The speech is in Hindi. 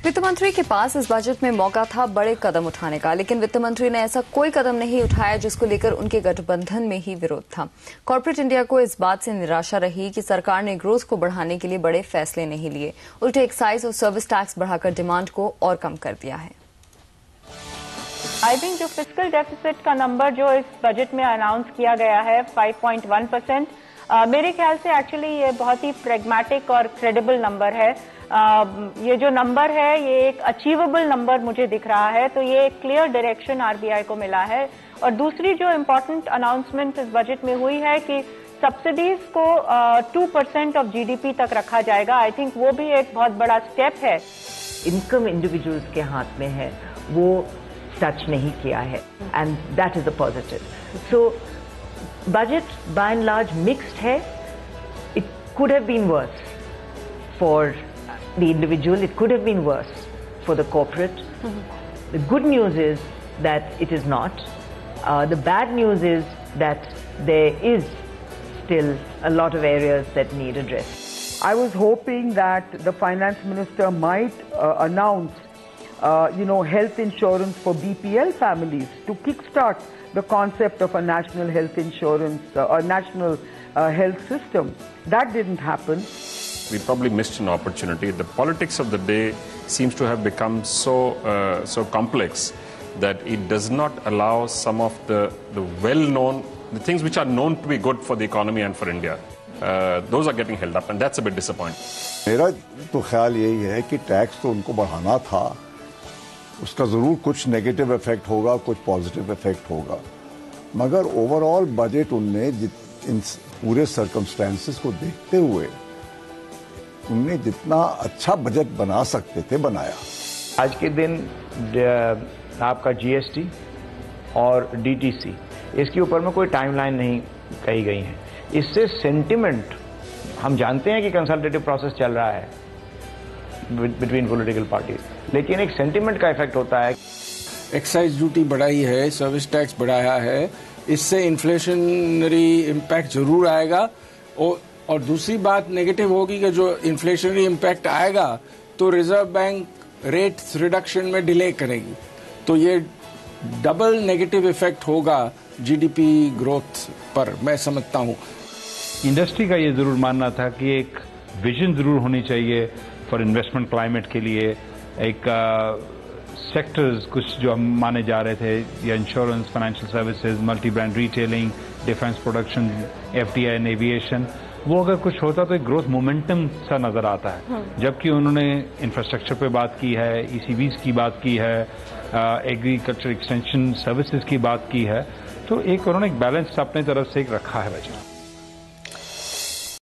वित्त मंत्री के पास इस बजट में मौका था बड़े कदम उठाने का, लेकिन वित्त मंत्री ने ऐसा कोई कदम नहीं उठाया जिसको लेकर उनके गठबंधन में ही विरोध था। कॉर्पोरेट इंडिया को इस बात से निराशा रही कि सरकार ने ग्रोथ को बढ़ाने के लिए बड़े फैसले नहीं लिए, उल्टे एक्साइज और सर्विस टैक्स बढ़ाकर डिमांड को और कम कर दिया है। आई थिंक जो फिस्कल डेफिसिट का नंबर जो इस बजट में अनाउंस किया गया है 5.1%, मेरे ख्याल से एक्चुअली ये बहुत ही प्रेगमेटिक और क्रेडिबल नंबर है। ये जो नंबर है ये एक अचीवेबल नंबर मुझे दिख रहा है, तो ये एक क्लियर डायरेक्शन आरबीआई को मिला है। और दूसरी जो इम्पोर्टेंट अनाउंसमेंट इस बजट में हुई है कि सब्सिडीज को 2% ऑफ जीडीपी तक रखा जाएगा। आई थिंक वो भी एक बहुत बड़ा स्टेप है। इनकम इंडिविजुअल्स के हाथ में है, वो टच नहीं किया है, and that is a positive. So budget by and large mixed है। It could have been worse for the individual, it could have been worse for the corporate. The good news is that it is not. The bad news is that there is still a lot of areas that need address. I was hoping that the finance minister might announce, health insurance for BPL families to kickstart the concept of a national health insurance, a national health system. That didn't happen. We probably missed an opportunity. The politics of the day seems to have become so complex that it does not allow some of the well-known, the things which are known to be good for the economy and for India. Those are getting held up, and that's a bit disappointing. मेरा तो ख्याल यही है कि टैक्स तो उनको बढ़ाना था, उसका जरूर कुछ नेगेटिव इफेक्ट होगा, कुछ पॉजिटिव इफेक्ट होगा, मगर ओवरऑल बजट उनने इन पूरे सर्कमस्टेंसेस को देखते हुए उनने जितना अच्छा बजट बना सकते थे बनाया। आज के दिन आपका जीएसटी और डीटीसी, इसके ऊपर में कोई टाइमलाइन नहीं कही गई है। इससे सेंटिमेंट, हम जानते हैं कि कंसल्टेटिव प्रोसेस चल रहा है बिटवीन पॉलिटिकल पार्टीज, लेकिन एक सेंटिमेंट का इफेक्ट होता है। एक्साइज ड्यूटी बढ़ाई है, सर्विस टैक्स बढ़ाया है, इससे इन्फ्लेशनरी इम्पैक्ट जरूर आएगा। और दूसरी बात नेगेटिव होगी कि जो इन्फ्लेशनरी इम्पैक्ट आएगा तो रिजर्व बैंक रेट्स रिडक्शन में डिले करेगी, तो ये डबल नेगेटिव इफेक्ट होगा जीडीपी ग्रोथ पर, मैं समझता हूँ। इंडस्ट्री का ये जरूर मानना था कि एक विजन जरूर होनी चाहिए फॉर इन्वेस्टमेंट क्लाइमेट के लिए। एक सेक्टर्स कुछ जो हम माने जा रहे थे, या insurance, financial services, multi brand retailing, defence production, FDI and aviation, वो अगर कुछ होता तो एक ग्रोथ मोमेंटम सा नजर आता है। जबकि उन्होंने इंफ्रास्ट्रक्चर पे बात की है, ईसीबीज की बात की है, एग्रीकल्चर एक्सटेंशन सर्विसेज की बात की है, तो एक उन्होंने एक बैलेंस अपने तरफ से एक रखा है बजट।